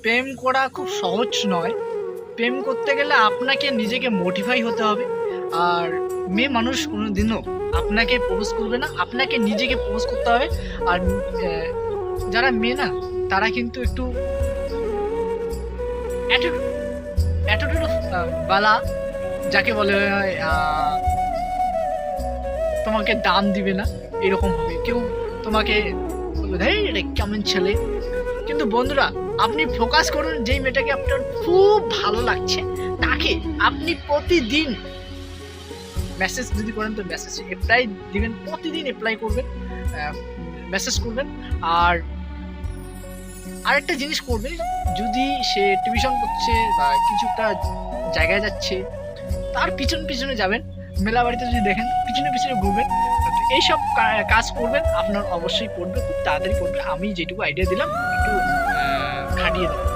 প্রেম করা খুব সহজ নয়। প্রেম করতে গেলে আপনাকে নিজেকে মোটিফাই হতে হবে। আর মেয়ে মানুষ কোনোদিনও আপনাকে প্রপোজ করবে না, আপনাকে নিজেকে প্রপোজ করতে হবে। আর যারা মেয়ে না, তারা কিন্তু একটু অ্যাটিটিউড অফ বালা, যাকে বলে তোমাকে দাম দিবে না, এরকম হবে। কেউ তোমাকে বলবে এই রে কেমন ছেলে। কিন্তু বন্ধুরা, আপনি ফোকাস করুন যেই মেয়েটাকে আপনার খুব ভালো লাগছে, তাকে আপনি প্রতিদিন মেসেজ যদি করেন তো মেসেজ রিপ্লাই দিবেন, প্রতিদিন রিপ্লাই করবেন, মেসেজ করবেন। আর আরেকটা জিনিস করবে, যদি সে টিউশন করছে বা কিছু একটা জায়গায় যাচ্ছে, তার পিছনে যাবেন। মেলা বাড়িতে যদি দেখেন পিছনে ঘুরবেন। এইসব কাজ করবেন, আপনার অবশ্যই পড়বে, খুব তাড়াতাড়ি পড়বে। আমি যেটুকু আইডিয়া দিলাম একটু খাটিয়ে দেবেন।